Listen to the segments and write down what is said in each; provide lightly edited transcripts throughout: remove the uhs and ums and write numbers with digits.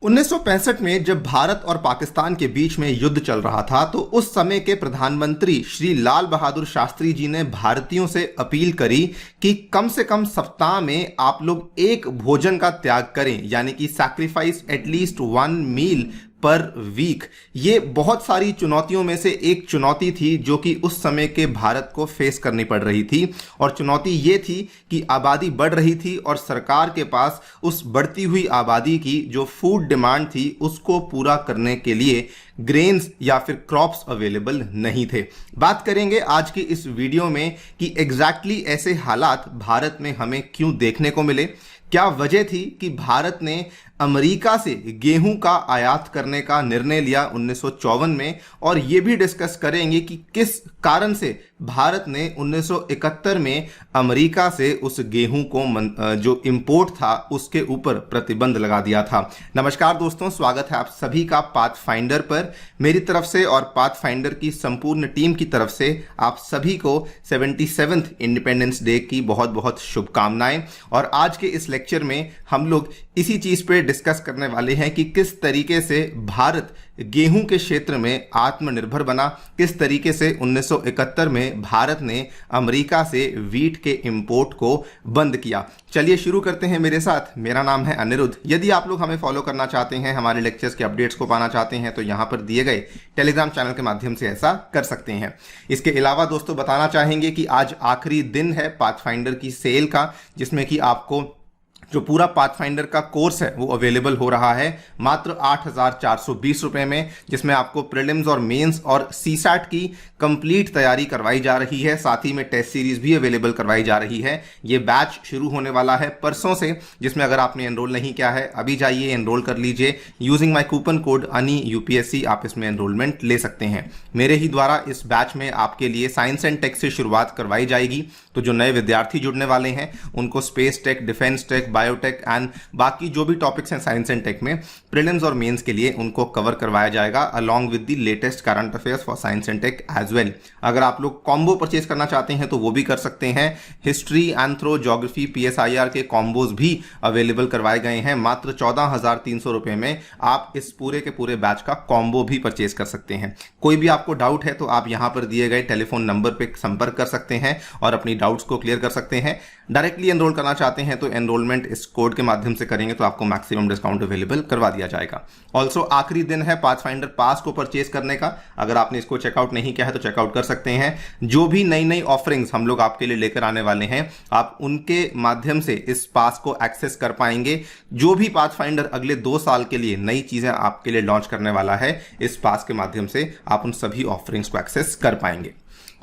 1965 में जब भारत और पाकिस्तान के बीच में युद्ध चल रहा था तो उस समय के प्रधानमंत्री श्री लाल बहादुर शास्त्री जी ने भारतीयों से अपील करी कि कम से कम सप्ताह में आप लोग एक भोजन का त्याग करें, यानी कि सैक्रिफाइस एटलीस्ट वन मील पर वीक। ये बहुत सारी चुनौतियों में से एक चुनौती थी जो कि उस समय के भारत को फेस करनी पड़ रही थी। और चुनौती ये थी कि आबादी बढ़ रही थी और सरकार के पास उस बढ़ती हुई आबादी की जो फूड डिमांड थी उसको पूरा करने के लिए ग्रेन्स या फिर क्रॉप्स अवेलेबल नहीं थे। बात करेंगे आज की इस वीडियो में कि एग्जैक्टली ऐसे हालात भारत में हमें क्यों देखने को मिले, क्या वजह थी कि भारत ने अमेरिका से गेहूं का आयात करने का निर्णय लिया 1954 में, और ये भी डिस्कस करेंगे कि किस कारण से भारत ने 1971 में अमेरिका से उस गेहूं को जो इंपोर्ट था उसके ऊपर प्रतिबंध लगा दिया था। नमस्कार दोस्तों, स्वागत है आप सभी का पाथफाइंडर पर। मेरी तरफ से और पाथफाइंडर की संपूर्ण टीम की तरफ से आप सभी को 77th इंडिपेंडेंस डे की बहुत बहुत शुभकामनाएं। और आज के इस लेक्चर में हम लोग इसी चीज पे डिस्कस करने वाले हैं कि किस तरीके से भारत गेहूं के क्षेत्र में आत्मनिर्भर बना, किस तरीके से 1971 में भारत ने अमेरिका से वीट के इंपोर्ट को बंद किया। चलिए शुरू करते हैं मेरे साथ। मेरा नाम है अनिरुद्ध। यदि आप लोग हमें फॉलो करना चाहते हैं, हमारे लेक्चर्स के अपडेट्स को पाना चाहते हैं, तो यहाँ पर दिए गए टेलीग्राम चैनल के माध्यम से ऐसा कर सकते हैं। इसके अलावा दोस्तों बताना चाहेंगे कि आज आखिरी दिन है पाथफाइंडर की सेल का, जिसमें कि आपको जो पूरा पाथफाइंडर का कोर्स है वो अवेलेबल हो रहा है मात्र 8,420 रुपए में, जिसमें आपको प्रीलिम्स और मेंस और सीसैट की कंप्लीट तैयारी करवाई जा रही है। साथ ही में टेस्ट सीरीज भी अवेलेबल करवाई जा रही है। ये बैच शुरू होने वाला है परसों से, जिसमें अगर आपने एनरोल नहीं किया है अभी जाइए एनरोल कर लीजिए। यूजिंग माई कूपन कोड अनि UPSC आप इसमें एनरोलमेंट ले सकते हैं। मेरे ही द्वारा इस बैच में आपके लिए साइंस एंड टेक से शुरुआत करवाई जाएगी। तो जो नए विद्यार्थी जुड़ने वाले हैं उनको space tech, defence tech, biotech and बाकी जो भी टॉपिक्स हैं साइंस एंड टेक में प्रीलिम्स और मेंस के लिए उनको कवर करवाया जाएगा along with the latest current affairs for science and tech as well. अगर आप लोग कॉम्बो परचेज करना चाहते हैं तो वो भी कर सकते हैं। हिस्ट्री, एंथ्रो, ज्योग्राफी, PSIR के कॉम्बोज भी अवेलेबल करवाए गए हैं। मात्र 14,300 रुपए में आप इस पूरे के पूरे बैच का कॉम्बो भी परचेज कर सकते हैं। कोई भी आपको डाउट है तो आप यहां पर दिए गए टेलीफोन नंबर पर संपर्क कर सकते हैं और अपनी डाउट्स को क्लियर कर सकते हैं। डायरेक्टली एनरोल करना चाहते हैं तो एनरोलमेंट इस कोड के माध्यम से करेंगे तो आपको मैक्सिमम डिस्काउंट अवेलेबल करवा दिया जाएगा। ऑल्सो आखिरी दिन है पाथफाइंडर पास को परचेज करने का। अगर आपने इसको चेकआउट नहीं किया है तो चेकआउट कर सकते हैं। जो भी नई नई ऑफरिंग्स हम लोग आपके लिए लेकर आने वाले हैं आप उनके माध्यम से इस पास को एक्सेस कर पाएंगे। जो भी पाथफाइंडर अगले 2 साल के लिए नई चीजें आपके लिए लॉन्च करने वाला है, इस पास के माध्यम से आप उन सभी ऑफरिंग्स को एक्सेस कर पाएंगे।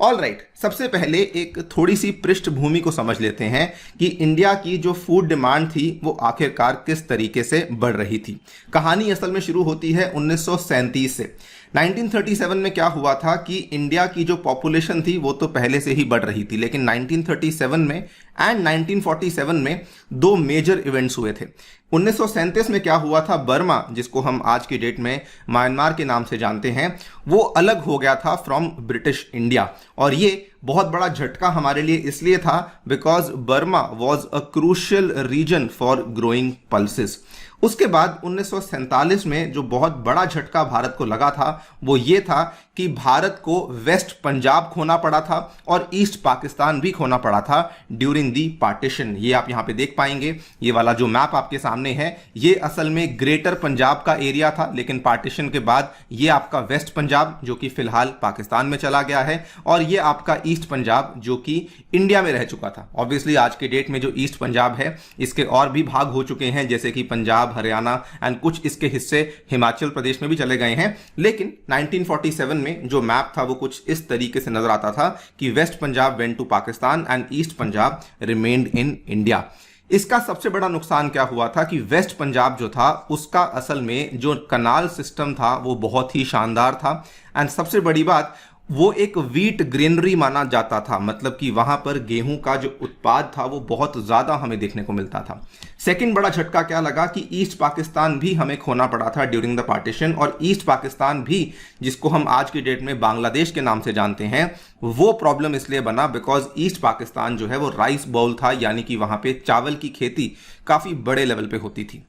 ऑल राइट, सबसे पहले एक थोड़ी सी पृष्ठभूमि को समझ लेते हैं कि इंडिया की जो फूड डिमांड थी वो आखिरकार किस तरीके से बढ़ रही थी। कहानी असल में शुरू होती है 1937 से। 1937 में क्या हुआ था कि इंडिया की जो पॉपुलेशन थी वो तो पहले से ही बढ़ रही थी, लेकिन 1937 में एंड 1947 में 2 मेजर इवेंट्स हुए थे। 1937 में क्या हुआ था, बर्मा, जिसको हम आज की डेट में म्यांमार के नाम से जानते हैं, वो अलग हो गया था फ्रॉम ब्रिटिश इंडिया। और ये बहुत बड़ा झटका हमारे लिए इसलिए था because Burma was a crucial reason for growing pulses. उसके बाद 1947 में जो बहुत बड़ा झटका भारत को लगा था वो ये था कि भारत को वेस्ट पंजाब खोना पड़ा था और ईस्ट पाकिस्तान भी खोना पड़ा था ड्यूरिंग दी पार्टीशन। ये आप यहां पे देख पाएंगे, ये वाला जो मैप आपके सामने है ये असल में ग्रेटर पंजाब का एरिया था, लेकिन पार्टीशन के बाद ये आपका वेस्ट पंजाब जो कि फिलहाल पाकिस्तान में चला गया है, और ये आपका ईस्ट पंजाब जो कि इंडिया में रह चुका था। ऑब्वियसली आज के डेट में जो ईस्ट पंजाब है इसके और भी भाग हो चुके हैं, जैसे कि पंजाब, हरियाणा एंड कुछ इसके हिस्से हिमाचल प्रदेश में भी चले गए हैं। लेकिन 1947 में जो मैप था वो कुछ इस तरीके से नजर आता था कि west Punjab went to Pakistan and east Punjab remained in India. इसका सबसे बड़ा नुकसान क्या हुआ था कि वेस्ट पंजाब जो था उसका असल में जो कनाल सिस्टम था वो बहुत ही शानदार था, एंड सबसे बड़ी बात वो एक वीट ग्रेनरी माना जाता था, मतलब कि वहां पर गेहूं का जो उत्पाद था वो बहुत ज्यादा हमें देखने को मिलता था। सेकंड बड़ा झटका क्या लगा कि ईस्ट पाकिस्तान भी हमें खोना पड़ा था ड्यूरिंग द पार्टीशन, और ईस्ट पाकिस्तान भी जिसको हम आज की डेट में बांग्लादेश के नाम से जानते हैं वो प्रॉब्लम इसलिए बना बिकॉज ईस्ट पाकिस्तान जो है वो राइस बाउल था, यानी कि वहां पे चावल की खेती काफी बड़े लेवल पे होती थी।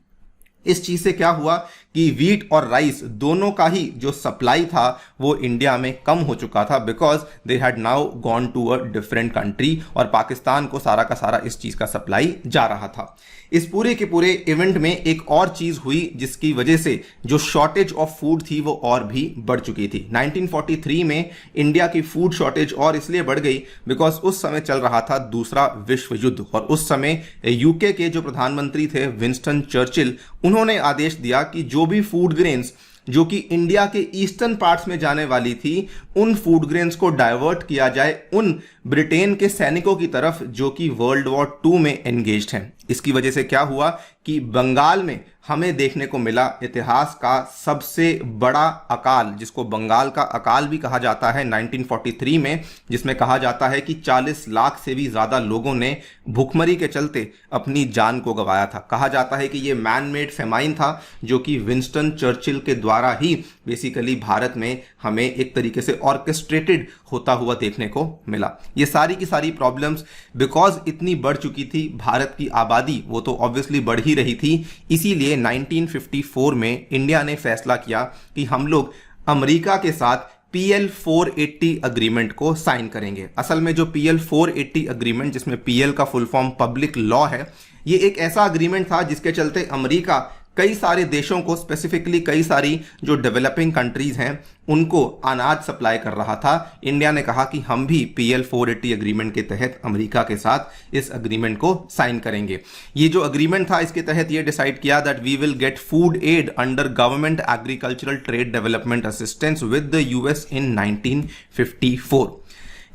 इस चीज से क्या हुआ कि वीट और राइस दोनों का ही जो सप्लाई था वो इंडिया में कम हो चुका था, because they had now gone to a different country, और पाकिस्तान को सारा का सारा इस चीज का सप्लाई जा रहा था। इस पूरे के पूरे इवेंट में एक और चीज हुई जिसकी वजह से जो शॉर्टेज ऑफ फूड थी वो और भी बढ़ चुकी थी। 1943 में इंडिया की फूड शॉर्टेज और इसलिए बढ़ गई बिकॉज उस समय चल रहा था दूसरा विश्व युद्ध, और उस समय यूके के जो प्रधानमंत्री थे विंस्टन चर्चिल, उन्होंने आदेश दिया कि जो भी फूड ग्रेन्स जो कि इंडिया के ईस्टर्न पार्ट्स में जाने वाली थी, उन फूड ग्रेन्स को डाइवर्ट किया जाए उन ब्रिटेन के सैनिकों की तरफ जो कि वर्ल्ड वॉर 2 में एंगेज्ड हैं। इसकी वजह से क्या हुआ कि बंगाल में हमें देखने को मिला इतिहास का सबसे बड़ा अकाल, जिसको बंगाल का अकाल भी कहा जाता है 1943 में, जिसमें कहा जाता है कि 40 लाख से भी ज्यादा लोगों ने भूखमरी के चलते अपनी जान को गंवाया था। कहा जाता है कि ये मैन मेड फेमाइन था जो कि विंस्टन चर्चिल के द्वारा ही बेसिकली भारत में हमें एक तरीके से ऑर्केस्ट्रेटेड होता हुआ देखने को मिला। ये सारी की सारी प्रॉब्लम्स बिकॉज इतनी बढ़ चुकी थी, भारत की आबादी वो तो ऑब्वियसली बढ़ ही रही थी, इसीलिए 1954 में इंडिया ने फैसला किया कि हम लोग अमेरिका के साथ PL 480 अग्रीमेंट को साइन करेंगे। असल में जो PL 480 अग्रीमेंट, जिसमें PL का फुल फॉर्म पब्लिक लॉ है, ये एक ऐसा अग्रीमेंट था जिसके चलते अमेरिका कई सारे देशों को, स्पेसिफिकली कई सारी जो डेवलपिंग कंट्रीज हैं, उनको अनाज सप्लाई कर रहा था। इंडिया ने कहा कि हम भी PL 480 अग्रीमेंट के तहत अमेरिका के साथ इस अग्रीमेंट को साइन करेंगे। ये जो अग्रीमेंट था, इसके तहत ये डिसाइड किया that we will get food aid under government agricultural trade development assistance with the US in 1954।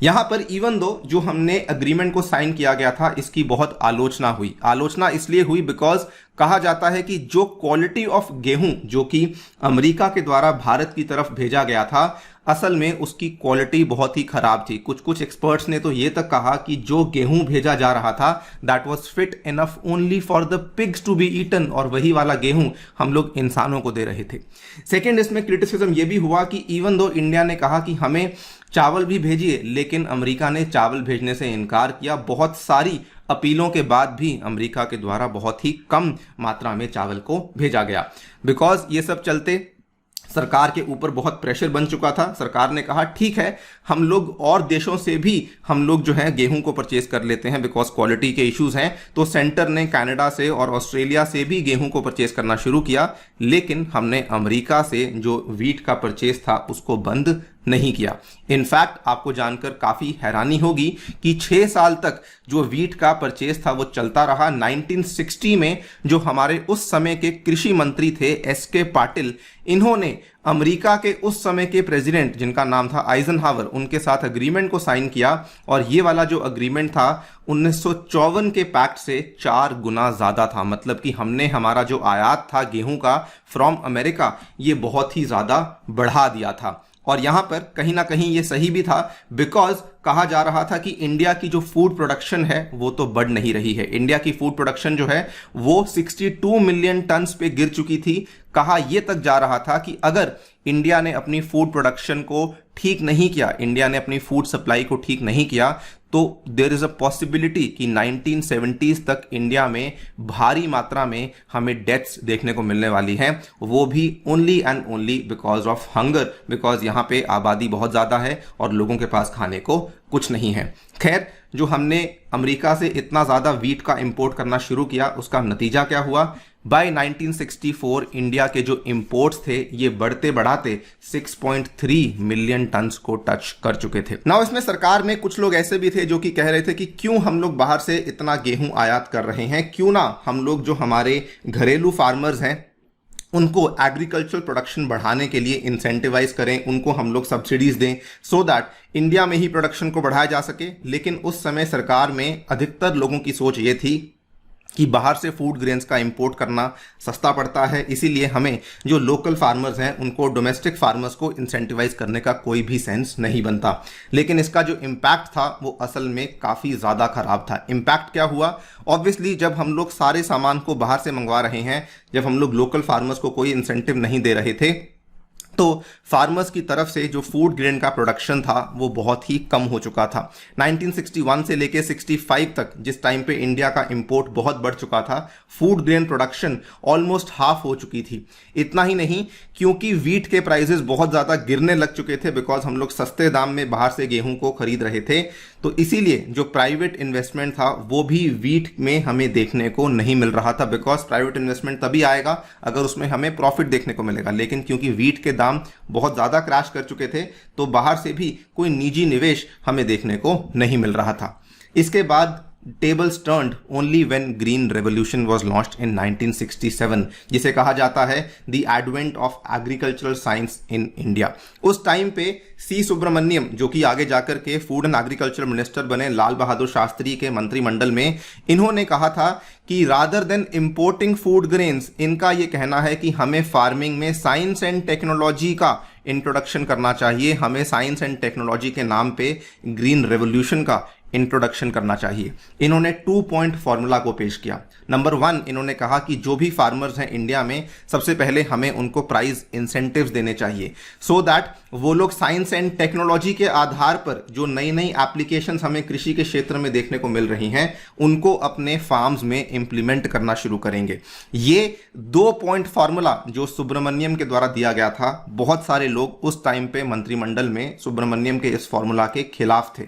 यहां पर इवन दो जो हमने अग्रीमेंट को साइन किया गया था, इसकी बहुत आलोचना हुई। आलोचना इसलिए हुई बिकॉज कहा जाता है कि जो क्वालिटी ऑफ गेहूं जो कि अमेरिका के द्वारा भारत की तरफ भेजा गया था, असल में उसकी क्वालिटी बहुत ही खराब थी। कुछ एक्सपर्ट्स ने तो ये तक कहा कि जो गेहूं भेजा जा रहा था that was fit enough only for the pigs to be eaten, और वही वाला गेहूं हम लोग इंसानों को दे रहे थे। सेकेंड, इसमें क्रिटिसिज्म ये भी हुआ कि इवन दो इंडिया ने कहा कि हमें चावल भी भेजिए, लेकिन अमेरिका ने चावल भेजने से इनकार किया। बहुत सारी अपीलों के बाद भी अमेरिका के द्वारा बहुत ही कम मात्रा में चावल को भेजा गया। बिकॉज ये सब चलते सरकार के ऊपर बहुत प्रेशर बन चुका था। सरकार ने कहा ठीक है, हम लोग और देशों से भी हम लोग जो है गेहूं को परचेज कर लेते हैं बिकॉज क्वालिटी के इश्यूज हैं। तो सेंटर ने कनाडा से और ऑस्ट्रेलिया से भी गेहूं को परचेज करना शुरू किया, लेकिन हमने अमेरिका से जो वीट का परचेज था उसको बंद नहीं किया। इनफैक्ट आपको जानकर काफी हैरानी होगी कि 6 साल तक जो वीट का परचेज था वो चलता रहा। 1960 में जो हमारे उस समय के कृषि मंत्री थे SK पाटिल, इन्होंने अमेरिका के उस समय के प्रेसिडेंट जिनका नाम था आइजनहावर, उनके साथ अग्रीमेंट को साइन किया, और ये वाला जो अग्रीमेंट था 1954 के पैक्ट से 4 गुना ज्यादा था। मतलब कि हमने हमारा जो आयात था गेहूं का फ्रॉम अमेरिका, ये बहुत ही ज्यादा बढ़ा दिया था। और यहां पर कहीं ना कहीं ये सही भी था बिकॉज कहा जा रहा था कि इंडिया की जो फूड प्रोडक्शन है वो तो बढ़ नहीं रही है। इंडिया की फूड प्रोडक्शन जो है वो 62 मिलियन टन्स पे गिर चुकी थी। कहा यह तक जा रहा था कि अगर इंडिया ने अपनी फूड प्रोडक्शन को ठीक नहीं किया, इंडिया ने अपनी फूड सप्लाई को ठीक नहीं किया, तो देयर इज अ पॉसिबिलिटी कि 1970s तक इंडिया में भारी मात्रा में हमें डेथ्स देखने को मिलने वाली हैं, वो भी only and only because of hunger, because यहाँ पे आबादी बहुत ज़्यादा है और लोगों के पास खाने को कुछ नहीं है। खैर, जो हमने अमेरिका से इतना ज़्यादा वीट का इंपोर्ट करना शुरू किया उसका नतीजा क्या हुआ? बाय 1964 इंडिया के जो इंपोर्ट्स थे ये बढ़ते बढ़ाते 6.3 मिलियन टन्स को टच कर चुके थे। नाउ इसमें सरकार में कुछ लोग ऐसे भी थे जो कि कह रहे थे कि क्यों हम लोग बाहर से इतना गेहूं आयात कर रहे हैं, क्यों ना हम लोग जो हमारे घरेलू फार्मर्स हैं उनको एग्रीकल्चर प्रोडक्शन बढ़ाने के लिए इंसेंटिवाइज करें, उनको हम लोग सब्सिडीज दें सो दैट इंडिया में ही प्रोडक्शन को बढ़ाया जा सके। लेकिन उस समय सरकार में अधिकतर लोगों की सोच ये थी कि बाहर से फूड ग्रेन्स का इंपोर्ट करना सस्ता पड़ता है, इसीलिए हमें जो लोकल फार्मर्स हैं उनको, डोमेस्टिक फार्मर्स को इंसेंटिवाइज करने का कोई भी सेंस नहीं बनता। लेकिन इसका जो इम्पैक्ट था वो असल में काफ़ी ज़्यादा खराब था। इम्पैक्ट क्या हुआ? ऑब्वियसली जब हम लोग सारे सामान को बाहर से मंगवा रहे हैं, जब हम लोग लोकल फार्मर्स को कोई इंसेंटिव नहीं दे रहे थे, तो फार्मर्स की तरफ से जो फूड ग्रेन का प्रोडक्शन था वो बहुत ही कम हो चुका था। 1961 से लेके 65 तक जिस टाइम पे इंडिया का इंपोर्ट बहुत बढ़ चुका था, food grain production almost half हो चुकी थी। इतना ही नहीं, क्योंकि वीट के प्राइसेस बहुत ज़्यादा गिरने लग चुके थे, बिकॉज हम लोग सस्ते दाम में बाहर से गेहूं को खरीद रहे थे, तो इसीलिए जो प्राइवेट इन्वेस्टमेंट था वो भी वीट में हमें देखने को नहीं मिल रहा था। बिकॉज प्राइवेट इन्वेस्टमेंट तभी आएगा अगर उसमें हमें प्रॉफिट देखने को मिलेगा, लेकिन क्योंकि वीट के दाम बहुत ज़्यादा क्रैश कर चुके थे तो बाहर से भी कोई निजी निवेश हमें देखने को नहीं मिल रहा था। इसके बाद tables turned only when green revolution was launched in 1967, जिसे कहा जाता है the advent of agricultural science in India। उस टाइम पे सी सुब्रमण्यम, जो कि आगे जाकर के फूड एंड एग्रीकल्चर मिनिस्टर बने लाल बहादुर शास्त्री के मंत्रिमंडल में, इन्होंने कहा था कि rather than importing food grains, इनका ये कहना है कि हमें फार्मिंग में साइंस एंड टेक्नोलॉजी का इंट्रोडक्शन करना चाहिए, हमें साइंस एंड टेक्नोलॉजी के नाम पे ग्रीन रेवोल्यूशन का इंट्रोडक्शन करना चाहिए। इन्होंने 2 पॉइंट फॉर्मूला को पेश किया। नंबर 1, इन्होंने कहा कि जो भी फार्मर्स हैं इंडिया में, सबसे पहले हमें उनको प्राइस इंसेंटिव्स देने चाहिए, सो दैट वो लोग साइंस एंड टेक्नोलॉजी के आधार पर जो नई नई एप्लीकेशंस हमें कृषि के क्षेत्र में देखने को मिल रही हैं उनको अपने फार्म्स में इंप्लीमेंट करना शुरू करेंगे। ये 2 पॉइंट फॉर्मूला जो सुब्रमण्यम के द्वारा दिया गया था, बहुत सारे लोग उस टाइम पे मंत्रिमंडल में सुब्रमण्यम के इस फॉर्मूला के खिलाफ थे,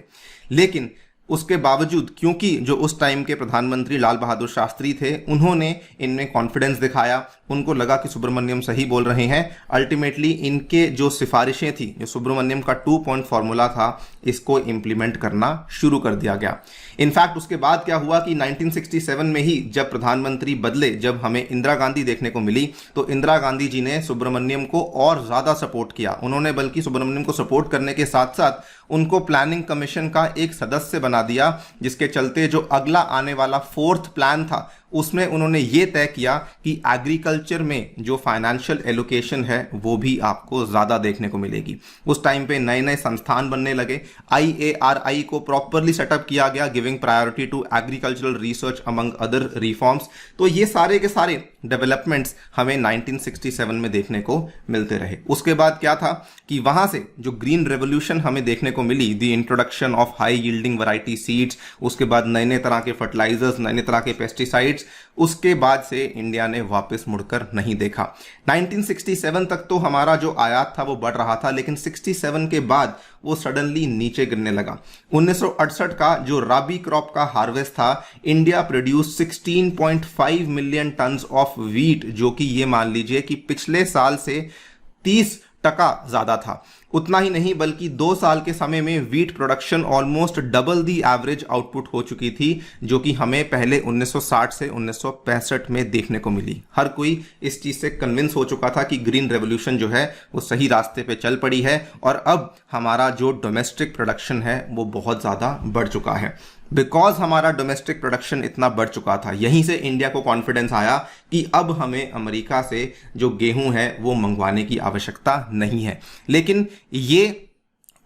लेकिन उसके बावजूद क्योंकि जो उस टाइम के प्रधानमंत्री लाल बहादुर शास्त्री थे, उन्होंने इनमें कॉन्फिडेंस दिखाया, उनको लगा कि सुब्रमण्यम सही बोल रहे हैं। अल्टीमेटली इनके जो सिफारिशें थी, जो सुब्रमण्यम का 2 पॉइंट फॉर्मूला था, इसको इंप्लीमेंट करना शुरू कर दिया गया। इनफैक्ट उसके बाद क्या हुआ कि 1967 में ही जब प्रधानमंत्री बदले, जब हमें इंदिरा गांधी देखने को मिली, तो इंदिरा गांधी जी ने सुब्रमण्यम को और ज़्यादा सपोर्ट किया। उन्होंने बल्कि सुब्रमण्यम को सपोर्ट करने के साथ साथ उनको प्लानिंग कमीशन का एक सदस्य बना दिया, जिसके चलते जो अगला आने वाला 4th प्लान था उसमें उन्होंने ये तय किया कि एग्रीकल्चर में जो फाइनेंशियल एलोकेशन है वो भी आपको ज़्यादा देखने को मिलेगी। उस टाइम पे नए नए संस्थान बनने लगे, IARI को प्रॉपरली सेटअप किया गया, giving priority to agricultural research among other reforms. तो ये सारे के सारे डेवलपमेंट्स हमें 1967 में देखने को मिलते रहे। उसके बाद क्या था कि वहां से जो ग्रीन रेवोल्यूशन हमें देखने को मिली, the introduction of high yielding variety seeds, उसके बाद नए नए तरह के फर्टिलाइजर्स, नए नए तरह के पेस्टिसाइड्स, उसके बाद से इंडिया ने वापस मुड़कर नहीं देखा। 1967 तक तो हमारा जो आयात था वो बढ़ रहा था, लेकिन 67 के बाद वो सडनली नीचे गिरने लगा। 1968 का जो राबी क्रॉप का हार्वेस्ट था, India produce 16.5 million tons of wheat, जो कि ये मान लीजिए कि पिछले साल से 30% ज्यादा था। उतना ही नहीं बल्कि 2 साल के समय में wheat production almost double the average output हो चुकी थी, जो कि हमें पहले 1960 से 1965 में देखने को मिली। हर कोई इस चीज से कन्विंस हो चुका था कि ग्रीन रेवोल्यूशन जो है वो सही रास्ते पे चल पड़ी है और अब हमारा जो डोमेस्टिक प्रोडक्शन है वो बहुत ज़्यादा बढ़ चुका है। बिकॉज हमारा डोमेस्टिक प्रोडक्शन इतना बढ़ चुका था, यहीं से इंडिया को कॉन्फिडेंस आया कि अब हमें अमेरिका से जो गेहूं है वो मंगवाने की आवश्यकता नहीं है। लेकिन ये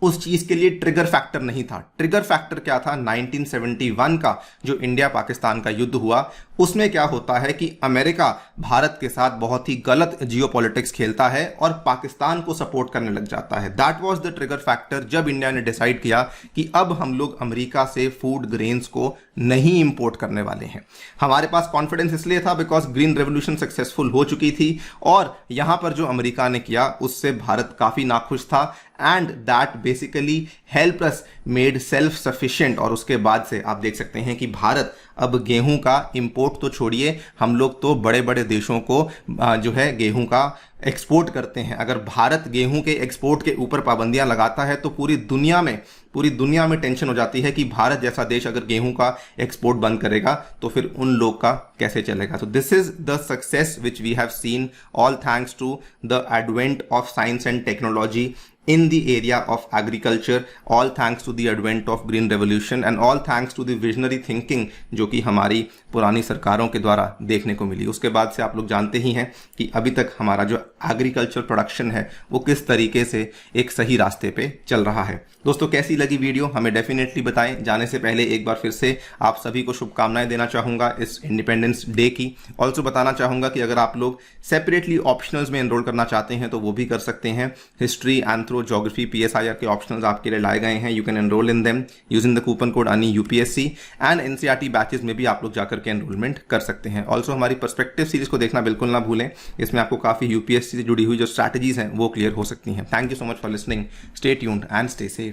उस चीज के लिए ट्रिगर फैक्टर नहीं था। ट्रिगर फैक्टर क्या था? 1971 का जो इंडिया पाकिस्तान का युद्ध हुआ, उसमें क्या होता है कि अमेरिका भारत के साथ बहुत ही गलत जियोपॉलिटिक्स खेलता है और पाकिस्तान को सपोर्ट करने लग जाता है। That was the trigger factor जब इंडिया ने डिसाइड किया कि अब हम लोग अमेरिका से फूड ग्रेन्स को नहीं इंपोर्ट करने वाले हैं। हमारे पास कॉन्फिडेंस इसलिए था बिकॉज ग्रीन रेवोल्यूशन सक्सेसफुल हो चुकी थी और यहां पर जो अमेरिका ने किया उससे भारत काफी नाखुश था and that basically help us made self sufficient. और उसके बाद से आप देख सकते हैं कि भारत अब गेहूं का इंपोर्ट तो छोड़िए, हम लोग तो बड़े बड़े देशों को जो है गेहूं का एक्सपोर्ट करते हैं। अगर भारत गेहूं के एक्सपोर्ट के ऊपर पाबंदियां लगाता है तो पूरी दुनिया में टेंशन हो जाती है कि भारत जैसा देश अगर गेहूं का एक्सपोर्ट बंद करेगा तो फिर उन लोग का कैसे चलेगा। तो this is the success which we have seen all thanks to the advent of science and technology in the area of agriculture, all thanks to the advent of green revolution and all thanks to the visionary thinking जो कि हमारी पुरानी सरकारों के द्वारा देखने को मिली। उसके बाद से आप लोग जानते ही हैं कि अभी तक हमारा जो एग्रीकल्चर प्रोडक्शन है वो किस तरीके से एक सही रास्ते पे चल रहा है। दोस्तों कैसी लगी वीडियो हमें डेफिनेटली बताएं। जाने से पहले एक बार फिर से आप सभी को शुभकामनाएं देना चाहूँगा इस इंडिपेंडेंस डे की। ऑल्सो बताना चाहूँगा कि अगर आप लोग सेपरेटली ऑप्शनल्स में एनरोल करना चाहते हैं तो वो भी कर सकते हैं। हिस्ट्री, एंथ्रो, ज्योग्राफी, PSIR के ऑप्शनल्स आपके लिए लाए गए हैं। You can enrol in them using the coupon code ANI UPSC and NCERT batches में भी आप लोग जाकर के एनरोलमेंट कर सकते हैं। ऑल्सो हमारी पर्सपेक्टिव सीरीज को देखना बिल्कुल ना भूलें, इसमें आपको काफ़ी UPSC से जुड़ी हुई जो स्ट्रैटेजीज हैं वो क्लियर हो सकती हैं। Thank you so much for listening, stay tuned and stay safe.